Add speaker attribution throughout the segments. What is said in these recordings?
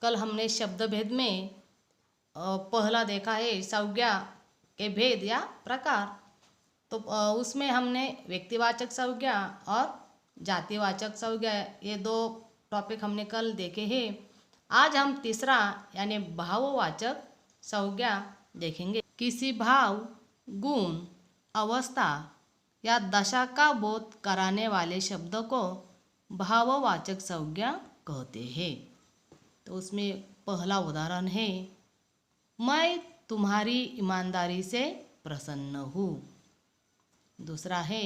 Speaker 1: कल हमने शब्द भेद में पहला देखा है संज्ञा के भेद या प्रकार। तो उसमें हमने व्यक्तिवाचक संज्ञा और जातिवाचक संज्ञा ये दो टॉपिक हमने कल देखे हैं। आज हम तीसरा यानी भाववाचक संज्ञा देखेंगे। किसी भाव, गुण, अवस्था या दशा का बोध कराने वाले शब्द को भाववाचक संज्ञा कहते हैं। तो उसमें पहला उदाहरण है, मैं तुम्हारी ईमानदारी से प्रसन्न हूँ। दूसरा है,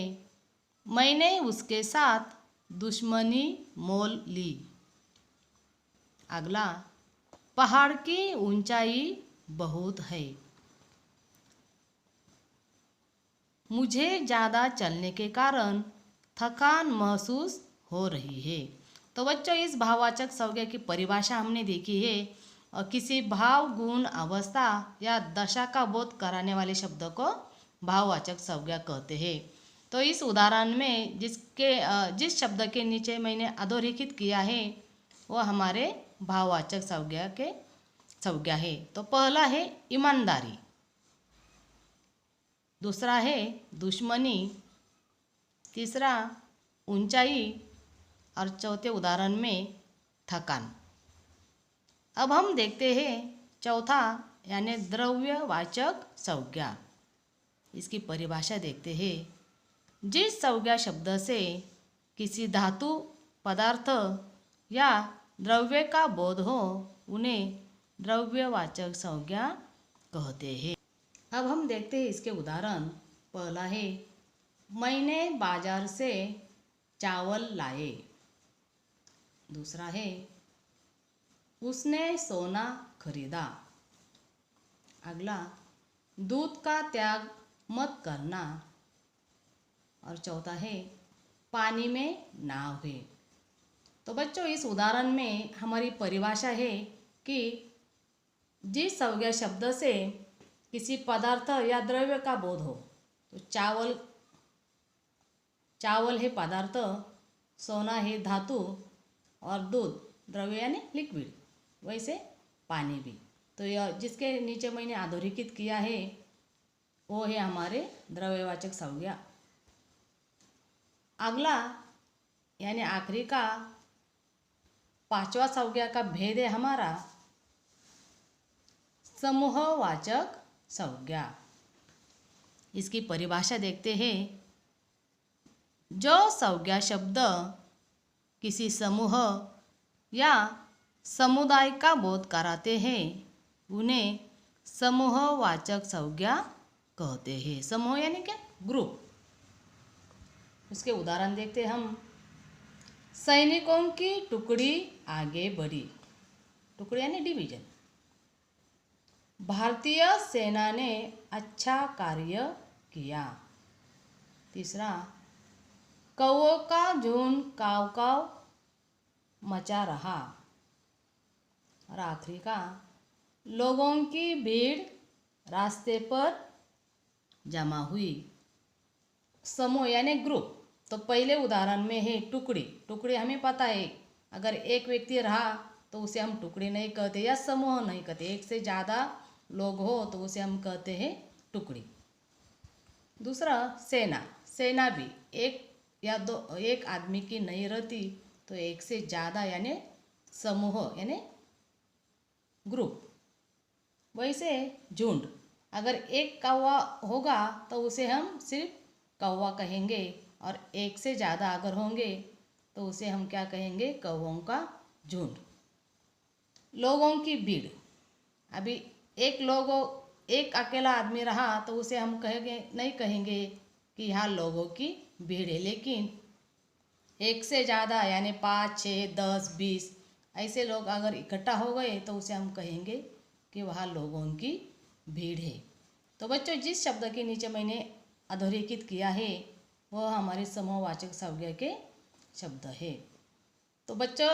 Speaker 1: मैंने उसके साथ दुश्मनी मोल ली। अगला, पहाड़ की ऊंचाई बहुत है। मुझे ज़्यादा चलने के कारण थकान महसूस हो रही है। तो बच्चों, इस भाववाचक संज्ञा की परिभाषा हमने देखी है। और किसी भाव, गुण, अवस्था या दशा का बोध कराने वाले शब्द को भाववाचक संज्ञा कहते हैं। तो इस उदाहरण में जिस शब्द के नीचे मैंने अधोरेखित किया है वो हमारे भाववाचक संज्ञा है। तो पहला है ईमानदारी, दूसरा है दुश्मनी, तीसरा ऊंचाई और चौथे उदाहरण में थकान। अब हम देखते हैं चौथा यानी द्रव्यवाचक संज्ञा। इसकी परिभाषा देखते हैं। जिस संज्ञा शब्द से किसी धातु, पदार्थ या द्रव्य का बोध हो उन्हें द्रव्यवाचक संज्ञा कहते हैं। अब हम देखते हैं इसके उदाहरण। पहला है, मैंने बाजार से चावल लाए। दूसरा है, उसने सोना खरीदा। अगला, दूध का त्याग मत करना। और चौथा है, पानी में नाव है। तो बच्चों, इस उदाहरण में हमारी परिभाषा है कि जिस संज्ञा शब्द से किसी पदार्थ या द्रव्य का बोध हो, तो चावल है पदार्थ, सोना है धातु और दूध द्रव्य यानी लिक्विड, वैसे पानी भी। तो यह जिसके नीचे मैंने अधोरेखित किया है वो है हमारे द्रव्यवाचक संज्ञा। अगला यानी आखिरी का पांचवा संज्ञा का भेद है हमारा समूहवाचक संज्ञा। इसकी परिभाषा देखते हैं। जो संज्ञा शब्द किसी समूह या समुदाय का बोध कराते हैं उन्हें समूहवाचक संज्ञा कहते हैं। समूह यानी क्या? ग्रुप। उसके उदाहरण देखते हैं हम। सैनिकों की टुकड़ी आगे बढ़ी। टुकड़ी यानी डिवीजन। भारतीय सेना ने अच्छा कार्य किया। तीसरा, कौओं का झुंड काव काव मचा रहा। और आखिरी का, लोगों की भीड़ रास्ते पर जमा हुई। समूह यानी ग्रुप। तो पहले उदाहरण में है टुकड़ी। टुकड़ी हमें पता है, अगर एक व्यक्ति रहा तो उसे हम टुकड़ी नहीं कहते या समूह नहीं कहते। एक से ज़्यादा लोग हो तो उसे हम कहते हैं टुकड़ी। दूसरा, सेना। सेना भी एक आदमी की नहीं रहती, तो एक से ज़्यादा यानी समूह यानी ग्रुप। वैसे झुंड, अगर एक कौवा होगा तो उसे हम सिर्फ कौवा कहेंगे, और एक से ज़्यादा अगर होंगे तो उसे हम क्या कहेंगे? कौवों का झुंड। लोगों की भीड़, अभी एक अकेला आदमी रहा तो उसे हम नहीं कहेंगे कि यहाँ लोगों की भीड़ है। लेकिन एक से ज़्यादा यानी 5, 6, 10, 20 ऐसे लोग अगर इकट्ठा हो गए तो उसे हम कहेंगे कि वहाँ लोगों की भीड़ है। तो बच्चों, जिस शब्द के नीचे मैंने अधोरेखित किया है वह हमारे समूहवाचक संज्ञा के शब्द है। तो बच्चों,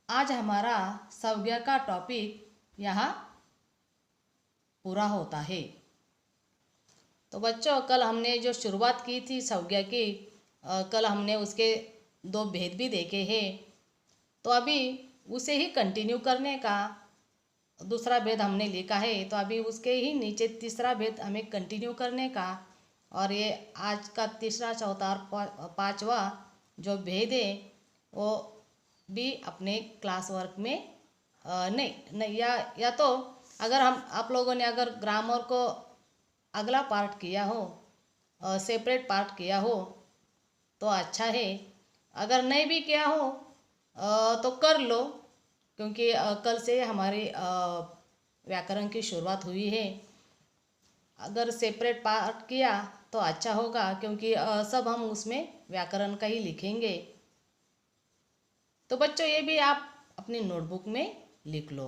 Speaker 1: आज हमारा संज्ञा का टॉपिक यहाँ पूरा होता है। तो बच्चों, कल हमने जो शुरुआत की थी संज्ञा की, कल हमने उसके 2 भेद भी देखे हैं। तो अभी उसे ही कंटिन्यू करने का। दूसरा भेद हमने लिखा है तो अभी उसके ही नीचे तीसरा भेद हमें कंटिन्यू करने का। और ये आज का तीसरा, चौथा और पांचवा जो भेद है वो भी अपने क्लास वर्क में नहीं नहीं या तो अगर हम आप लोगों ने अगर ग्रामर को अगला पार्ट किया हो, सेपरेट पार्ट किया हो तो अच्छा है। अगर नहीं भी किया हो तो कर लो, क्योंकि कल से हमारी व्याकरण की शुरुआत हुई है। अगर सेपरेट पार्ट किया तो अच्छा होगा, क्योंकि सब हम उसमें व्याकरण का ही लिखेंगे। तो बच्चों ये भी आप अपनी नोटबुक में लिख लो।